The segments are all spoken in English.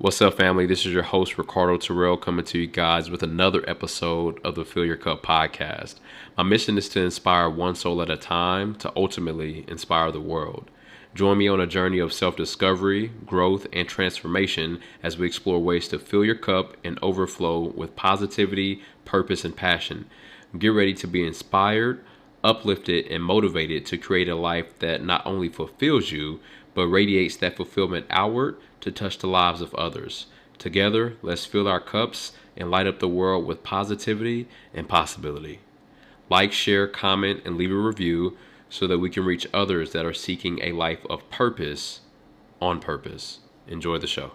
What's up, family? This is your host, Ricardo coming to you guys with another episode of the Fill Your Cup podcast. My mission is to inspire one soul at a time to ultimately inspire the world. Join me on a journey of self-discovery, growth, and transformation as we explore ways to fill your cup and overflow with positivity, purpose, and passion. Get ready to be inspired, uplifted, and motivated to create a life that not only fulfills you, but radiates that fulfillment outward to touch the lives of others. Together, let's fill our cups and light up the world with positivity and possibility. Like, share, comment, and leave a review so that we can reach others that are seeking a life of purpose on purpose. Enjoy the show.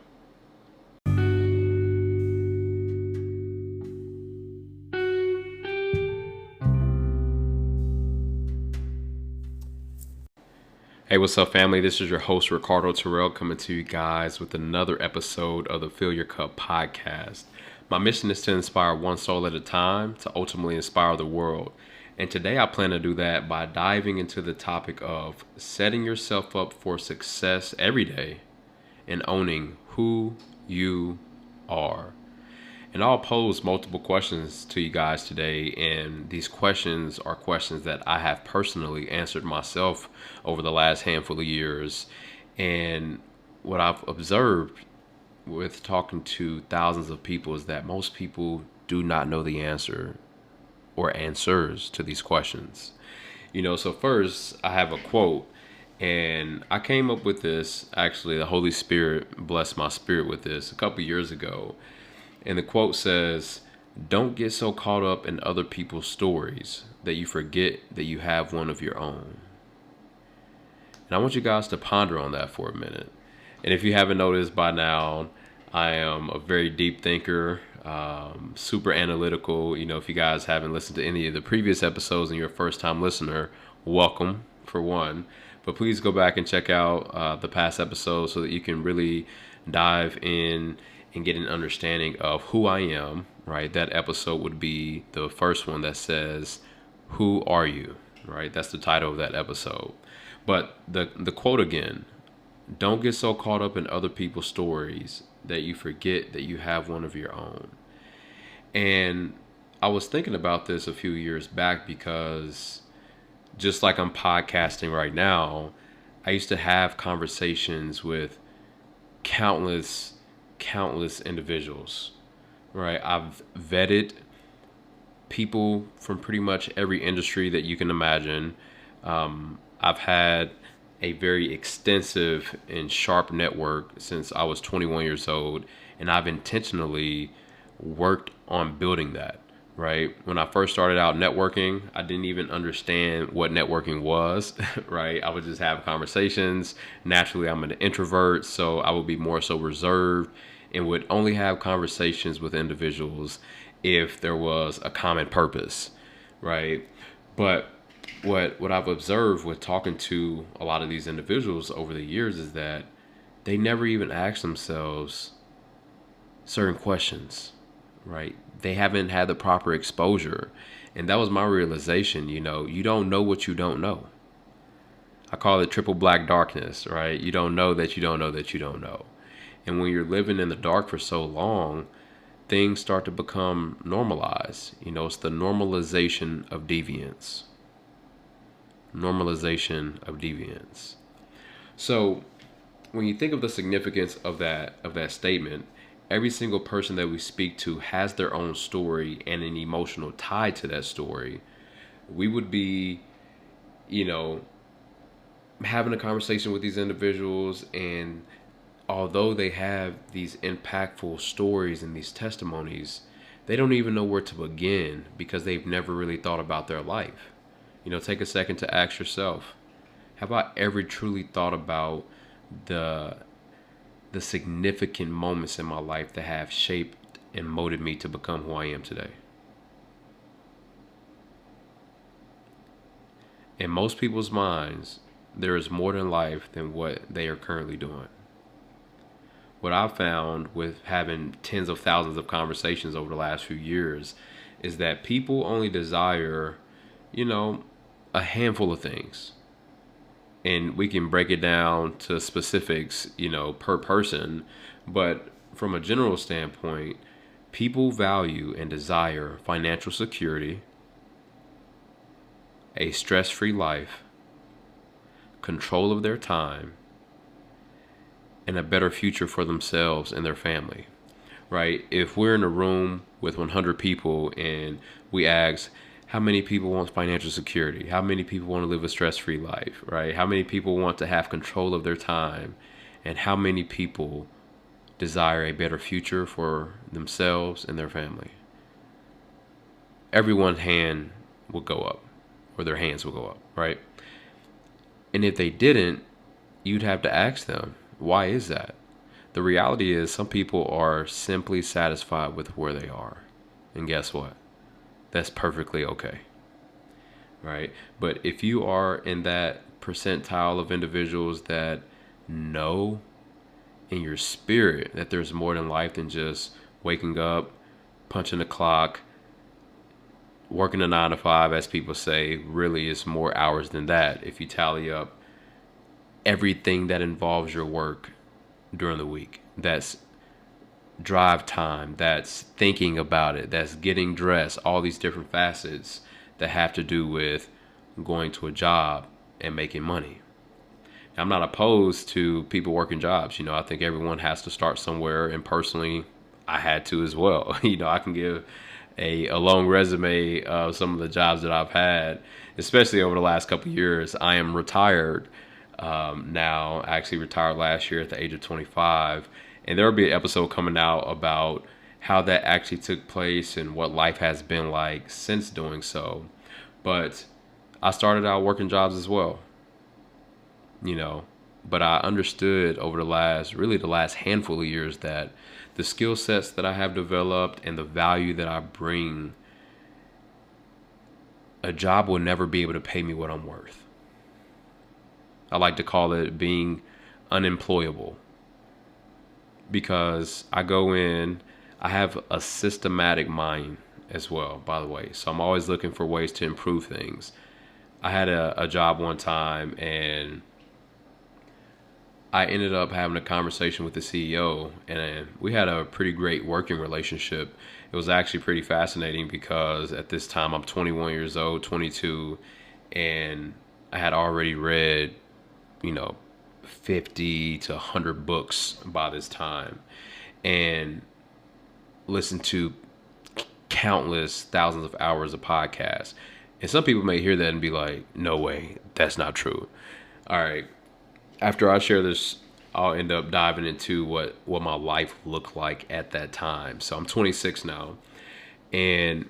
Hey, what's up, family? This is your host, Ricardo coming to you guys with another episode of the Fill Your Cup podcast. My mission is to inspire one soul at a time to ultimately inspire the world. And today I plan to do that by diving into the topic of setting yourself up for success every day and owning who you are. And I'll pose multiple questions to you guys today, and these questions are questions that I have personally answered myself over the last handful of years. And what I've observed with talking to thousands of people is that most people do not know the answer or answers to these questions. So first I have a quote, and I came up with this, actually the Holy Spirit blessed my spirit with this a couple years ago. And the quote says, "Don't get so caught up in other people's stories that you forget that you have one of your own." And I want you guys to ponder on that for a minute. And if you haven't noticed by now, I am a very deep thinker, super analytical. If you guys haven't listened to any of the previous episodes and you're a first time listener, welcome for one. But please go back and check out the past episodes so that you can really dive in and get an understanding of who I am, right? That episode would be the first one that says, "Who are you?" Right? That's the title of that episode. But the quote again, "Don't get so caught up in other people's stories that you forget that you have one of your own." And I was thinking about this a few years back because just like I'm podcasting right now, I used to have conversations with countless individuals, right? I've vetted people from pretty much every industry that you can imagine. I've had a very extensive and sharp network since I was 21 years old, and I've intentionally worked on building that, right? When I first started out networking, I didn't even understand what networking was, right? I would just have conversations. Naturally, I'm an introvert, so I would be more so reserved and would only have conversations with individuals if there was a common purpose, right? But what I've observed with talking to a lot of these individuals over the years is that they never even ask themselves certain questions, right? They haven't had the proper exposure. And that was my realization. You don't know what you don't know. I call it triple black darkness, right? You don't know that you don't know that you don't know. And when you're living in the dark for so long, things start to become normalized. It's the normalization of deviance. Normalization of deviance. So when you think of the significance of that statement, every single person that we speak to has their own story and an emotional tie to that story. We would be, having a conversation with these individuals, and although they have these impactful stories and these testimonies, they don't even know where to begin because they've never really thought about their life. Take a second to ask yourself, have I ever truly thought about the significant moments in my life that have shaped and molded me to become who I am today? In most people's minds, there is more than life than what they are currently doing. What I've found with having tens of thousands of conversations over the last few years is that people only desire, a handful of things. And we can break it down to specifics, per person. But from a general standpoint, people value and desire financial security, a stress-free life, control of their time, and a better future for themselves and their family, right? If we're in a room with 100 people and we ask, how many people want financial security? How many people want to live a stress-free life, right? How many people want to have control of their time? And how many people desire a better future for themselves and their family? Everyone's hand will go up, or their hands will go up, right? And if they didn't, you'd have to ask them, why is that? The reality is some people are simply satisfied with where they are. And guess what? That's perfectly okay, right? But if you are in that percentile of individuals that know in your spirit that there's more than life than just waking up, punching the clock, working a 9 to 5, as people say, really is more hours than that if you tally up everything that involves your work during the week. That's drive time, that's thinking about it, that's getting dressed, all these different facets that have to do with going to a job and making money. I'm not opposed to people working jobs. I think everyone has to start somewhere, and personally, I had to as well. I can give a long resume of some of the jobs that I've had, especially over the last couple of years. I am retired now. I actually retired last year at the age of 25, and there will be an episode coming out about how that actually took place and what life has been like since doing so. But I started out working jobs as well, but I understood over the last handful of years that the skill sets that I have developed and the value that I bring, a job will never be able to pay me what I'm worth. I like to call it being unemployable, because I go in, I have a systematic mind as well, by the way. So I'm always looking for ways to improve things. I had a job one time, and I ended up having a conversation with the CEO, and we had a pretty great working relationship. It was actually pretty fascinating because at this time I'm 21 years old, 22, and I had already read, 50 to 100 books by this time, and listened to countless thousands of hours of podcasts. And some people may hear that and be like, no way, that's not true. All right. After I share this, I'll end up diving into what my life looked like at that time. So I'm 26 now. And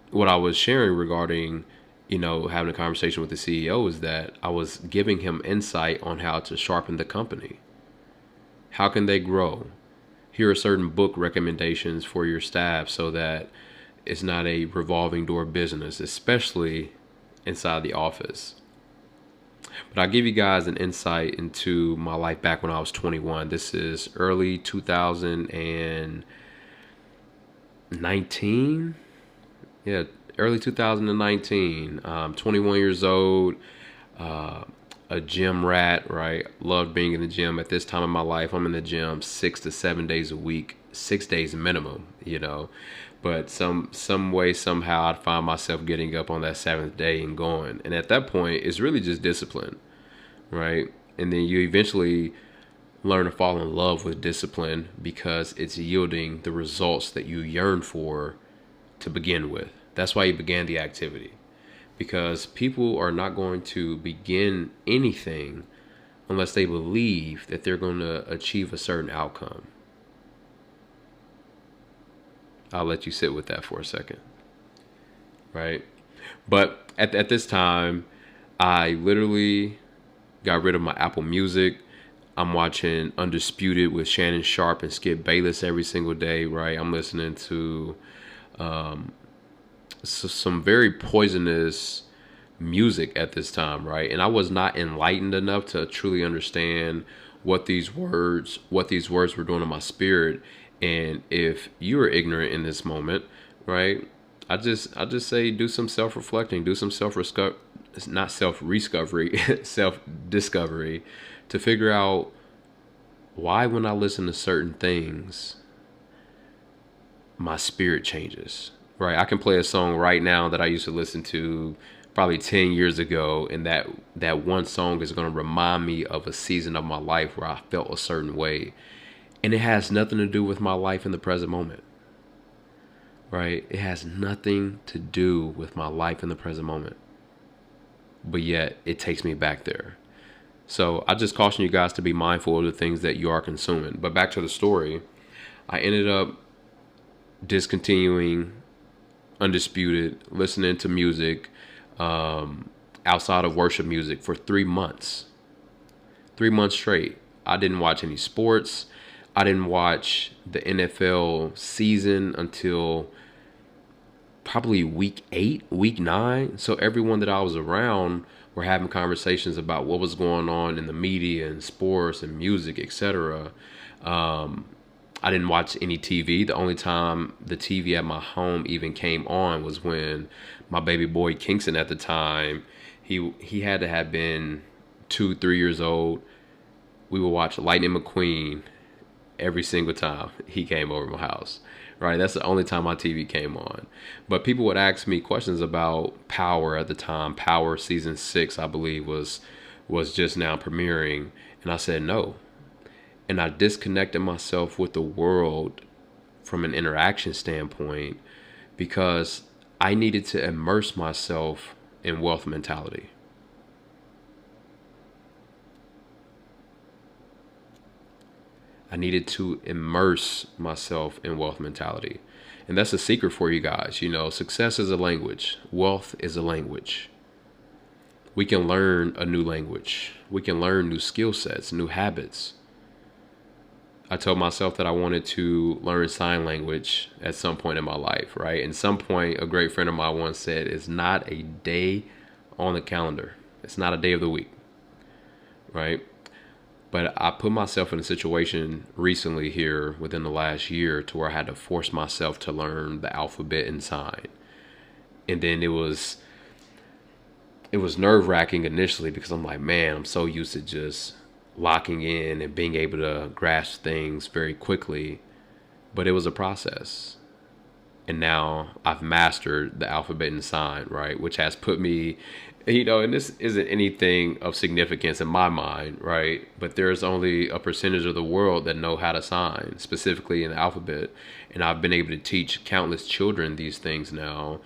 what I was sharing regarding, having a conversation with the CEO is that I was giving him insight on how to sharpen the company. How can they grow? Here are certain book recommendations for your staff so that it's not a revolving door business, especially inside the office. But I'll give you guys an insight into my life back when I was 21. This is early 2019. Yeah, early 2019. 21 years old, a gym rat, right? Loved being in the gym. At this time in my life, I'm in the gym 6 to 7 days a week, 6 days minimum, But some way, somehow, I'd find myself getting up on that 7th day and going. And at that point, it's really just discipline, right? And then you eventually learn to fall in love with discipline because it's yielding the results that you yearn for to begin with. That's why you began the activity. Because people are not going to begin anything unless they believe that they're going to achieve a certain outcome. I'll let you sit with that for a second, right? But at this time, I literally got rid of my Apple Music. I'm watching Undisputed with Shannon Sharp and Skip Bayless every single day, right? I'm listening to some very poisonous music at this time, right? And I was not enlightened enough to truly understand what these words were doing to my spirit. And if you are ignorant in this moment, right, I just say do some self-reflecting, do some self-discovery to figure out why when I listen to certain things, my spirit changes, right? I can play a song right now that I used to listen to probably 10 years ago, and that one song is going to remind me of a season of my life where I felt a certain way, and it has nothing to do with my life in the present moment, right? It has nothing to do with my life in the present moment, but yet it takes me back there. So I just caution you guys to be mindful of the things that you are consuming. But back to the story, I ended up discontinuing Undisputed, listening to music outside of worship music for 3 months. 3 months straight. I didn't watch any sports. I didn't watch the NFL season until probably week 8, week 9. So everyone that I was around were having conversations about what was going on in the media and sports and music, etc. I didn't watch any TV. The only time the TV at my home even came on was when my baby boy Kingston at the time, he had to have been 2, 3 years old. We would watch Lightning McQueen every single time he came over my house. Right, that's the only time my TV came on. But people would ask me questions about Power at the time. Power season 6, I believe, was just now premiering, and I said no. And I disconnected myself with the world from an interaction standpoint because I needed to immerse myself in wealth mentality. I needed to immerse myself in wealth mentality. And that's a secret for you guys. You know, success is a language. Wealth is a language. We can learn a new language. We can learn new skill sets, new habits. I told myself that I wanted to learn sign language at some point in my life, right? And some point, a great friend of mine once said, it's not a day on the calendar. It's not a day of the week, right? But I put myself in a situation recently here within the last year to where I had to force myself to learn the alphabet and sign. And then it was nerve-wracking initially because I'm like, man, I'm so used to just locking in and being able to grasp things very quickly. But it was a process. And now I've mastered the alphabet and sign, right? Which has put me, and this isn't anything of significance in my mind, right? But there's only a percentage of the world that know how to sign, specifically in the alphabet. And I've been able to teach countless children these things now.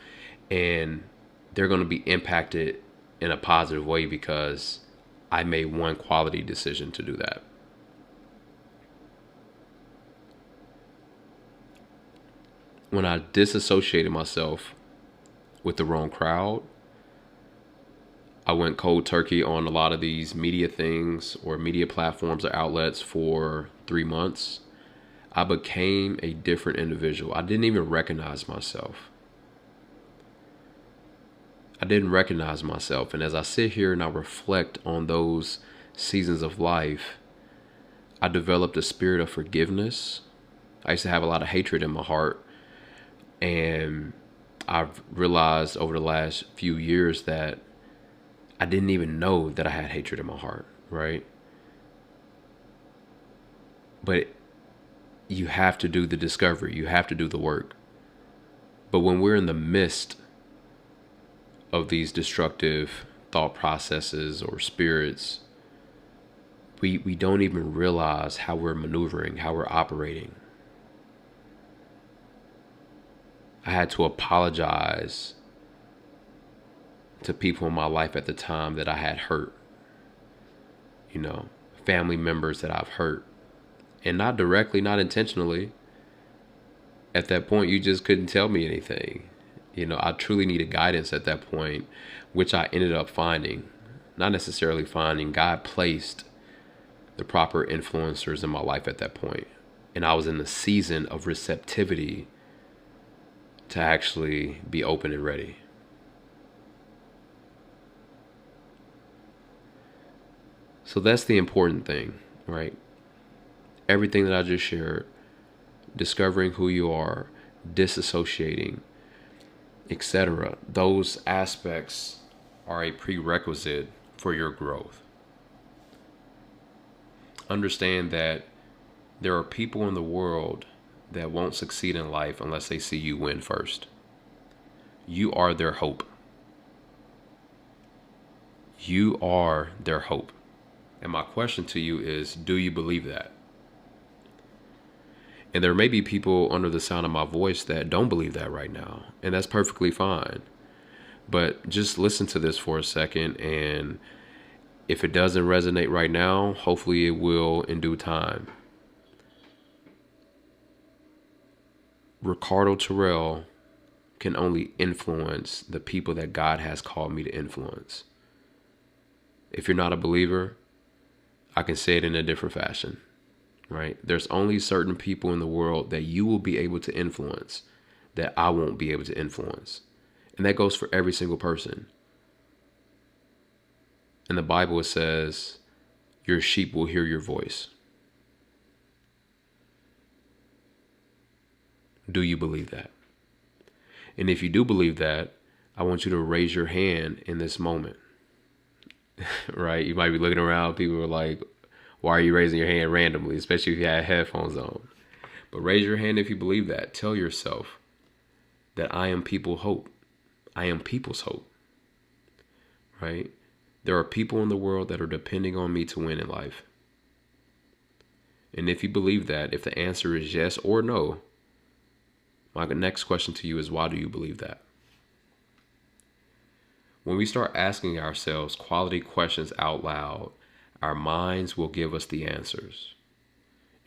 And they're going to be impacted in a positive way because I made one quality decision to do that. When I disassociated myself with the wrong crowd, I went cold turkey on a lot of these media things or media platforms or outlets for 3 months. I became a different individual. I didn't even recognize myself. I didn't recognize myself. And as I sit here and I reflect on those seasons of life, I developed a spirit of forgiveness. I used to have a lot of hatred in my heart. And I've realized over the last few years that I didn't even know that I had hatred in my heart, right? But you have to do the discovery. You have to do the work. But when we're in the midst of these destructive thought processes or spirits, we don't even realize how we're maneuvering, how we're operating. I had to apologize to people in my life at the time that I had hurt. Family members that I've hurt. And not directly, not intentionally. At that point, you just couldn't tell me anything. I truly needed guidance at that point, which I ended up finding. Not necessarily finding. God placed the proper influencers in my life at that point. And I was in the season of receptivity to actually be open and ready. So that's the important thing, right? Everything that I just shared, discovering who you are, disassociating, etc. Those aspects are a prerequisite for your growth. Understand that There are people in the world that won't succeed in life unless they see you win first. You are their hope. You are their hope. And my question to you is, do you believe that? And there may be people under the sound of my voice that don't believe that right now, and that's perfectly fine. But just listen to this for a second, and if it doesn't resonate right now, hopefully it will in due time. Ricardo Terrell can only influence the people that God has called me to influence. If you're not a believer, I can say it in a different fashion, right? There's only certain people in the world that you will be able to influence that I won't be able to influence. And that goes for every single person. In the Bible, it says, your sheep will hear your voice. Do you believe that? And if you do believe that, I want you to raise your hand in this moment. Right? You might be looking around. People are like, why are you raising your hand randomly? Especially if you have headphones on. But raise your hand if you believe that. Tell yourself that I am people's hope. I am people's hope. Right? There are people in the world that are depending on me to win in life. And if you believe that, if the answer is yes or no, my next question to you is, why do you believe that? When we start asking ourselves quality questions out loud, our minds will give us the answers.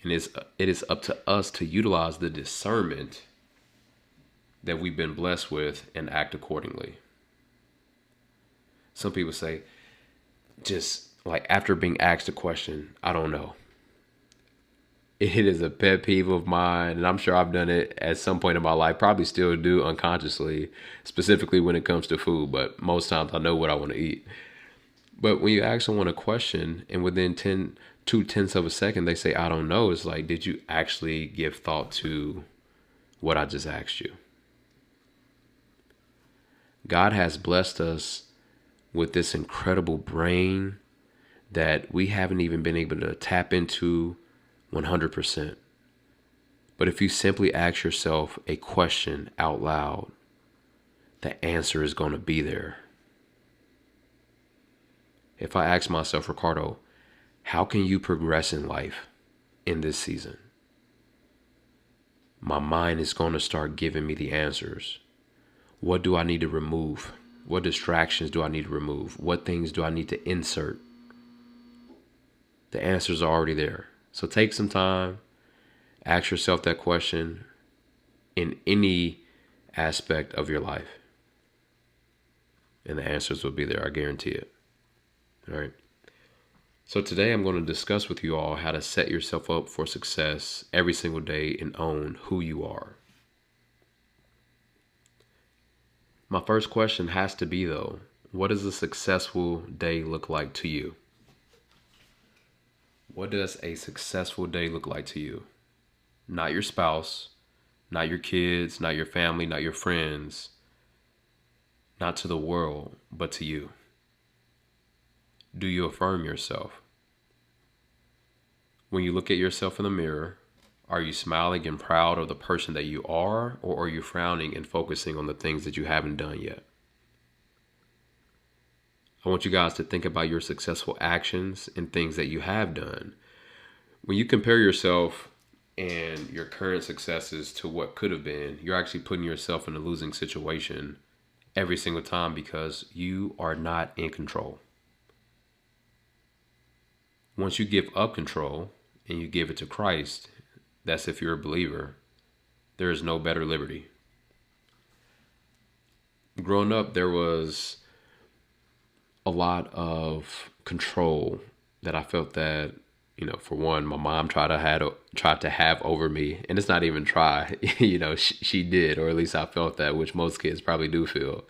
And it is up to us to utilize the discernment that we've been blessed with and act accordingly. Some people say, just like after being asked a question, I don't know. It is a pet peeve of mine, and I'm sure I've done it at some point in my life, probably still do unconsciously, specifically when it comes to food, but most times I know what I want to eat. But when you ask someone a question and within 2/10 of a second they say, I don't know, it's like, did you actually give thought to what I just asked you? God has blessed us with this incredible brain that we haven't even been able to tap into 100%. But if you simply ask yourself a question out loud, the answer is going to be there. If I ask myself, Ricardo, how can you progress in life in this season? My mind is going to start giving me the answers. What do I need to remove? What distractions do I need to remove? What things do I need to insert? The answers are already there. So take some time, ask yourself that question in any aspect of your life. And the answers will be there, I guarantee it. All right. So today I'm going to discuss with you all how to set yourself up for success every single day and own who you are. My first question has to be, though, what does a successful day look like to you? What does a successful day look like to you? Not your spouse, not your kids, not your family, not your friends, not to the world, but to you. Do you affirm yourself? When you look at yourself in the mirror, are you smiling and proud of the person that you are, or are you frowning and focusing on the things that you haven't done yet? I want you guys to think about your successful actions and things that you have done. When you compare yourself and your current successes to what could have been, you're actually putting yourself in a losing situation every single time because you are not in control. Once you give up control and you give it to Christ, that's if you're a believer, there is no better liberty. Growing up, there was a lot of control that I felt that, for one, my mom tried to have over me, and it's not even try, she did, or at least I felt that, which most kids probably do feel,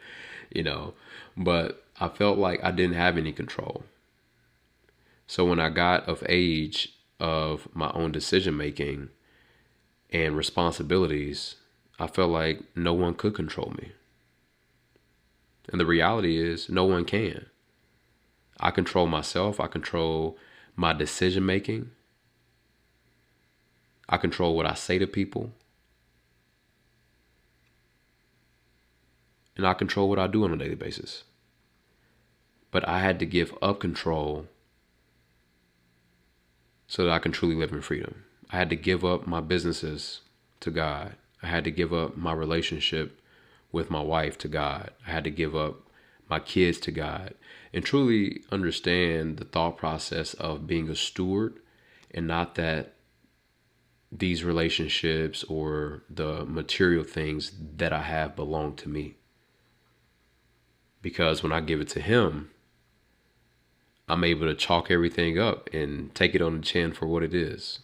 but I felt like I didn't have any control. So when I got of age of my own decision making and responsibilities, I felt like no one could control me. And the reality is no one can. I control myself. I control my decision making. I control what I say to people, and I control what I do on a daily basis. But I had to give up control so that I can truly live in freedom. I had to give up my businesses to God. I had to give up my relationship with my wife to God. I had to give up my kids to God and truly understand the thought process of being a steward, and not that these relationships or the material things that I have belong to me. Because when I give it to Him, I'm able to chalk everything up and take it on the chin for what it is.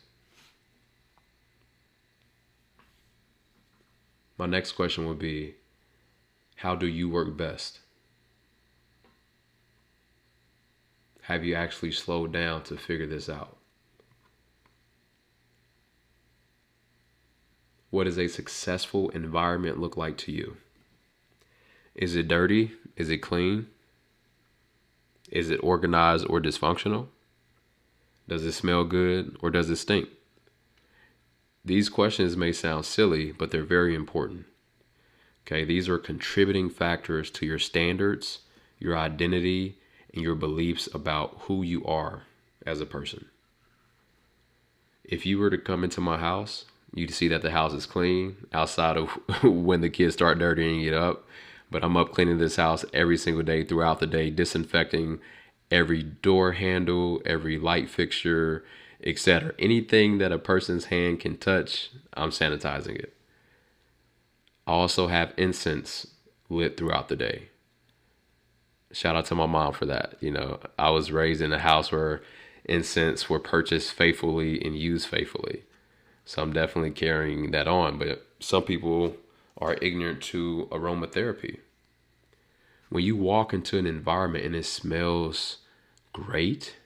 My next question would be, how do you work best? Have you actually slowed down to figure this out? What does a successful environment look like to you? Is it dirty? Is it clean? Is it organized or dysfunctional? Does it smell good or does it stink? These questions may sound silly, but they're very important. Okay, these are contributing factors to your standards, your identity, and your beliefs about who you are as a person. If you were to come into my house, you'd see that the house is clean outside of when the kids start dirtying it up. But I'm up cleaning this house every single day throughout the day, disinfecting every door handle, every light fixture, etc. Anything that a person's hand can touch, I'm sanitizing it. I also have incense lit throughout the day. Shout out to my mom for that. I was raised in a house where incense were purchased faithfully and used faithfully. So I'm definitely carrying that on. But some people are ignorant to aromatherapy. When you walk into an environment and it smells great,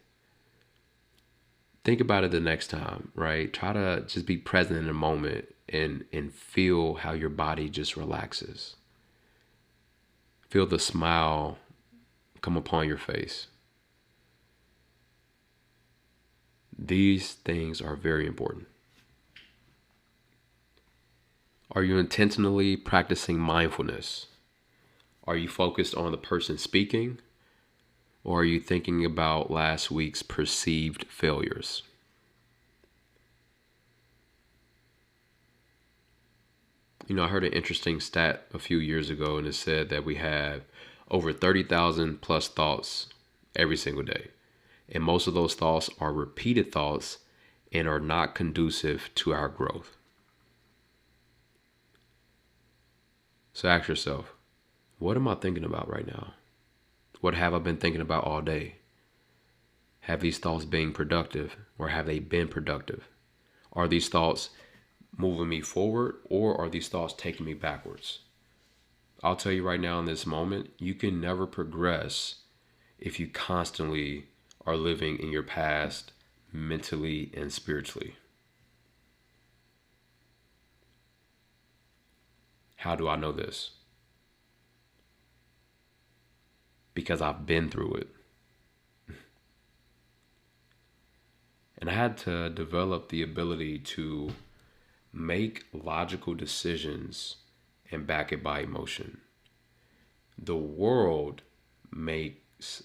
think about it the next time, right? Try to just be present in the moment and feel how your body just relaxes. Feel the smile come upon your face. These things are very important. Are you intentionally practicing mindfulness? Are you focused on the person speaking? Or are you thinking about last week's perceived failures? I heard an interesting stat a few years ago, and it said that we have over 30,000 plus thoughts every single day. And most of those thoughts are repeated thoughts and are not conducive to our growth. So ask yourself, what am I thinking about right now? What have I been thinking about all day? Have these thoughts been productive, or have they been productive? Are these thoughts moving me forward, or are these thoughts taking me backwards? I'll tell you right now in this moment, you can never progress if you constantly are living in your past mentally and spiritually. How do I know this? Because I've been through it. And I had to develop the ability to make logical decisions and back it by emotion. The world makes,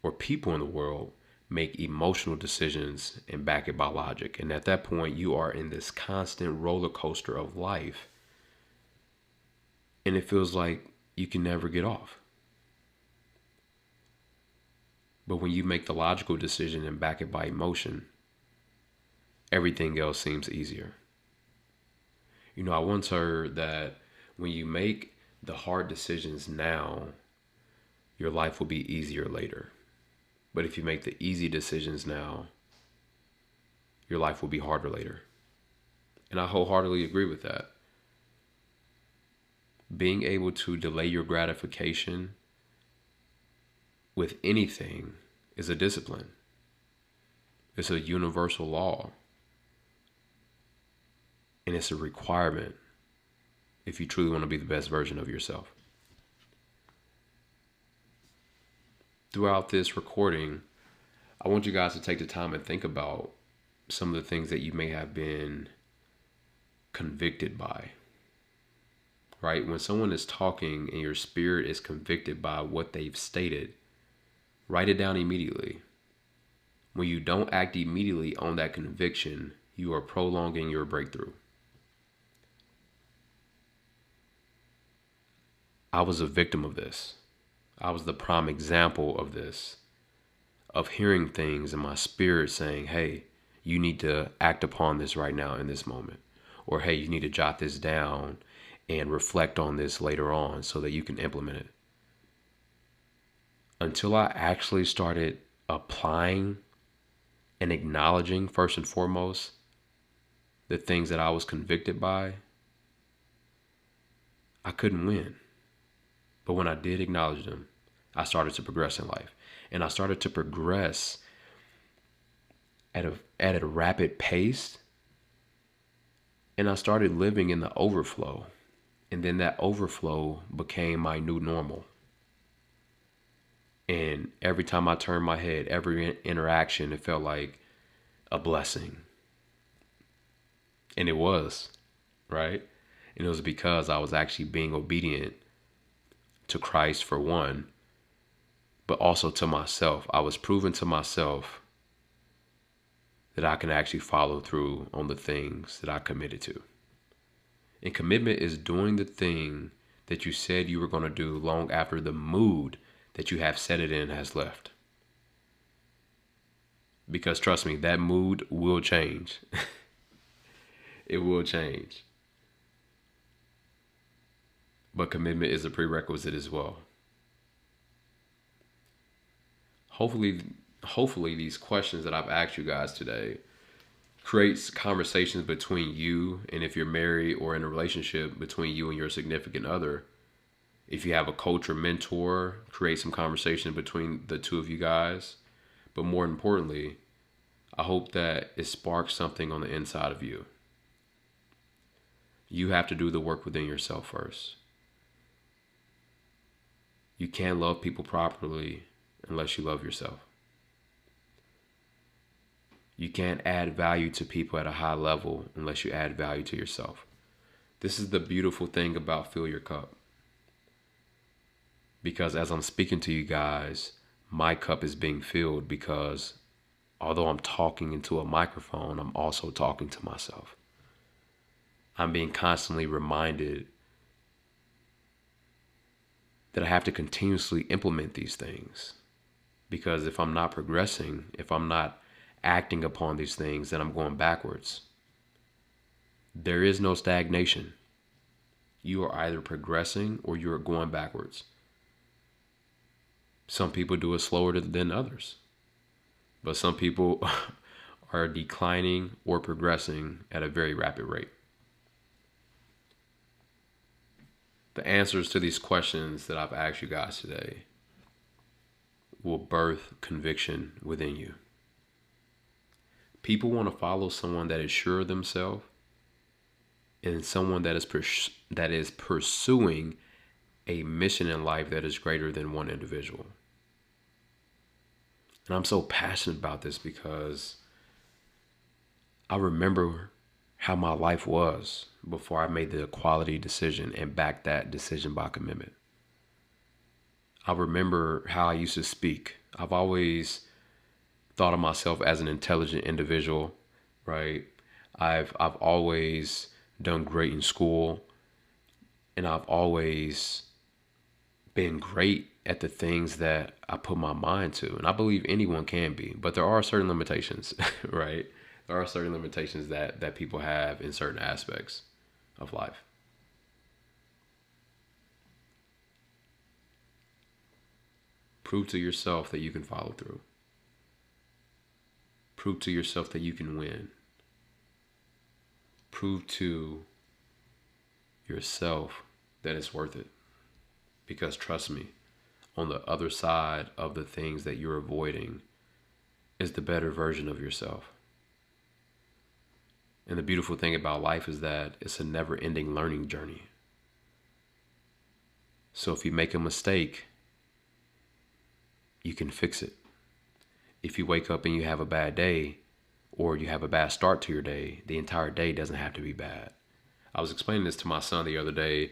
or people in the world make emotional decisions and back it by logic. And at that point, you are in this constant roller coaster of life. And it feels like you can never get off. But when you make the logical decision and back it by emotion, everything else seems easier. I once heard that when you make the hard decisions now, your life will be easier later. But if you make the easy decisions now, your life will be harder later. And I wholeheartedly agree with that. Being able to delay your gratification with anything is a discipline. It's a universal law. And it's a requirement if you truly want to be the best version of yourself. Throughout this recording, I want you guys to take the time and think about some of the things that you may have been convicted by, right? When someone is talking and your spirit is convicted by what they've stated, write it down immediately. When you don't act immediately on that conviction, you are prolonging your breakthrough. I was a victim of this. I was the prime example of this, of hearing things in my spirit saying, hey, you need to act upon this right now in this moment. Or, hey, you need to jot this down and reflect on this later on so that you can implement it. Until I actually started applying and acknowledging, first and foremost, the things that I was convicted by, I couldn't win. But when I did acknowledge them, I started to progress in life. And I started to progress at a rapid pace. And I started living in the overflow. And then that overflow became my new normal. And every time I turned my head, every interaction, it felt like a blessing. And it was, right? And it was because I was actually being obedient to Christ, for one, but also to myself. I was proving to myself that I can actually follow through on the things that I committed to. And commitment is doing the thing that you said you were going to do long after the mood that you have set it in has left. Because trust me, that mood will change. It will change. But commitment is a prerequisite as well. Hopefully these questions that I've asked you guys today creates conversations between you, and if you're married or in a relationship, between you and your significant other. If you have a coach or mentor, create some conversation between the two of you guys. But more importantly, I hope that it sparks something on the inside of you. You have to do the work within yourself first. You can't love people properly unless you love yourself. You can't add value to people at a high level unless you add value to yourself. This is the beautiful thing about Fill Your Cup. Because as I'm speaking to you guys, my cup is being filled because although I'm talking into a microphone, I'm also talking to myself. I'm being constantly reminded that I have to continuously implement these things. Because if I'm not progressing, if I'm not acting upon these things, then I'm going backwards. There is no stagnation. You are either progressing or you are going backwards. Some people do it slower than others. But some people are declining or progressing at a very rapid rate. The answers to these questions that I've asked you guys today will birth conviction within you. People want to follow someone that is sure of themselves and someone that is pursuing a mission in life that is greater than one individual. And I'm so passionate about this because I remember how my life was before I made the quality decision and backed that decision by commitment. I remember how I used to speak. I've always thought of myself as an intelligent individual, right? I've always done great in school, and I've always been great at the things that I put my mind to. And I believe anyone can be, but there are certain limitations, right? There are certain limitations that people have in certain aspects of life. Prove to yourself that you can follow through. Prove to yourself that you can win. Prove to yourself that it's worth it. Because trust me, on the other side of the things that you're avoiding is the better version of yourself. And the beautiful thing about life is that it's a never-ending learning journey. So if you make a mistake, you can fix it. If you wake up and you have a bad day, or you have a bad start to your day, the entire day doesn't have to be bad. I was explaining this to my son the other day,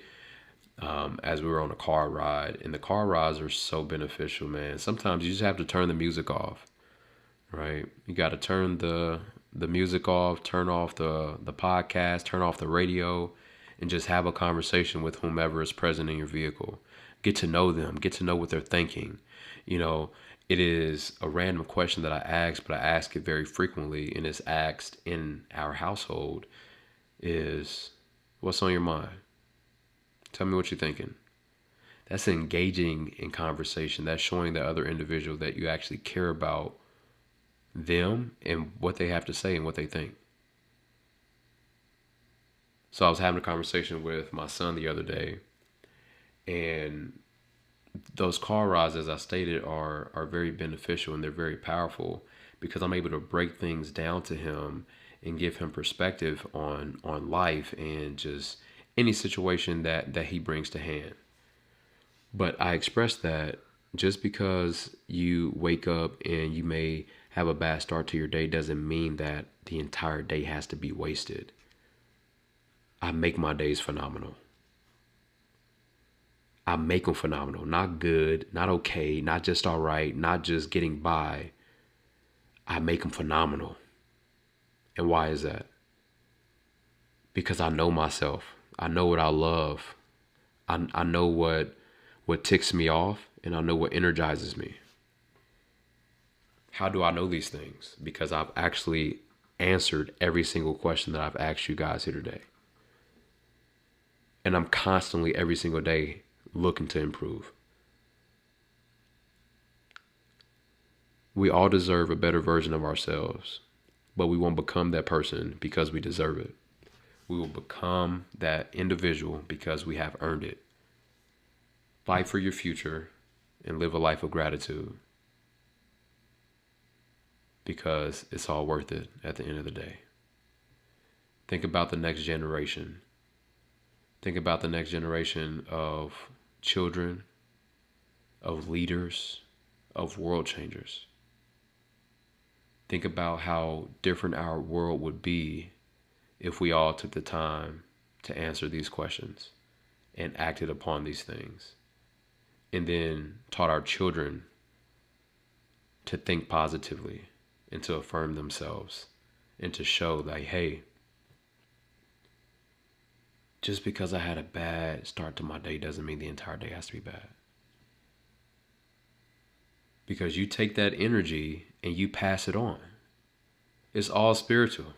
as we were on a car ride, and the car rides are so beneficial, man. Sometimes you just have to turn the music off, right? You got to turn the music off, turn off the podcast, turn off the radio, and just have a conversation with whomever is present in your vehicle. Get to know them, get to know what they're thinking. You know, it is a random question that I ask, but I ask it very frequently, and it's asked in our household is, what's on your mind? Tell me what you're thinking. That's engaging in conversation. That's showing the other individual that you actually care about them and what they have to say and what they think. So I was having a conversation with my son the other day, and those car rides, as I stated, are very beneficial and they're very powerful because I'm able to break things down to him and give him perspective on life and just any situation that he brings to hand. But I express that just because you wake up and you may have a bad start to your day doesn't mean that the entire day has to be wasted. I make my days phenomenal. I make them phenomenal. Not good, not okay, not just all right, not just getting by. I make them phenomenal. And why is that? Because I know myself. I know what I love. I know what ticks me off, and I know what energizes me. How do I know these things? Because I've actually answered every single question that I've asked you guys here today. And I'm constantly, every single day, looking to improve. We all deserve a better version of ourselves, but we won't become that person because we deserve it. We will become that individual because we have earned it. Fight for your future and live a life of gratitude because it's all worth it at the end of the day. Think about the next generation. Think about the next generation of children, of leaders, of world changers. Think about how different our world would be if we all took the time to answer these questions and acted upon these things. And then taught our children to think positively and to affirm themselves and to show that, hey, just because I had a bad start to my day doesn't mean the entire day has to be bad. Because you take that energy and you pass it on. It's all spiritual.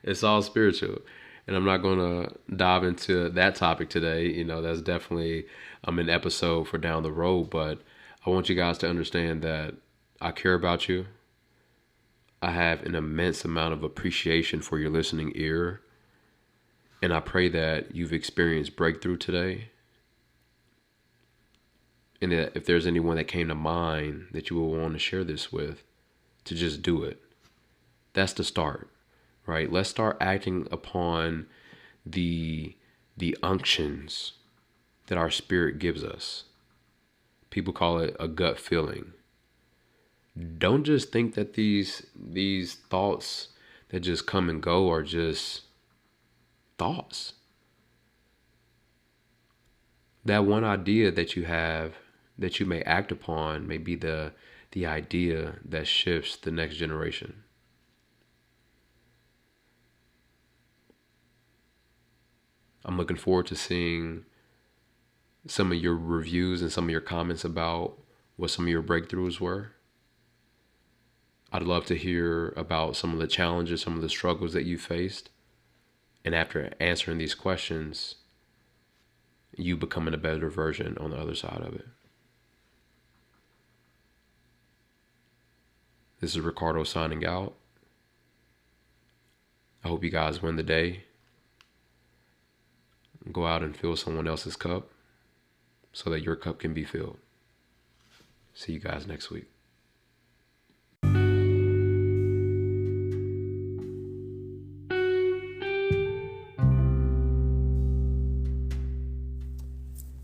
It's all spiritual. And I'm not going to dive into that topic today. You know, that's definitely an episode for down the road. But I want you guys to understand that I care about you. I have an immense amount of appreciation for your listening ear. And I pray that you've experienced breakthrough today. And that if there's anyone that came to mind that you will want to share this with, to just do it. That's the start, right? Let's start acting upon the unctions that our spirit gives us. People call it a gut feeling. Don't just think that these thoughts that just come and go are just thoughts. That one idea that you have that you may act upon may be the idea that shifts the next generation. I'm looking forward to seeing some of your reviews and some of your comments about what some of your breakthroughs were. I'd love to hear about some of the challenges, some of the struggles that you faced. And after answering these questions, you becoming a better version on the other side of it. This is Ricardo signing out. I hope you guys win the day. Go out and fill someone else's cup so that your cup can be filled. See you guys next week.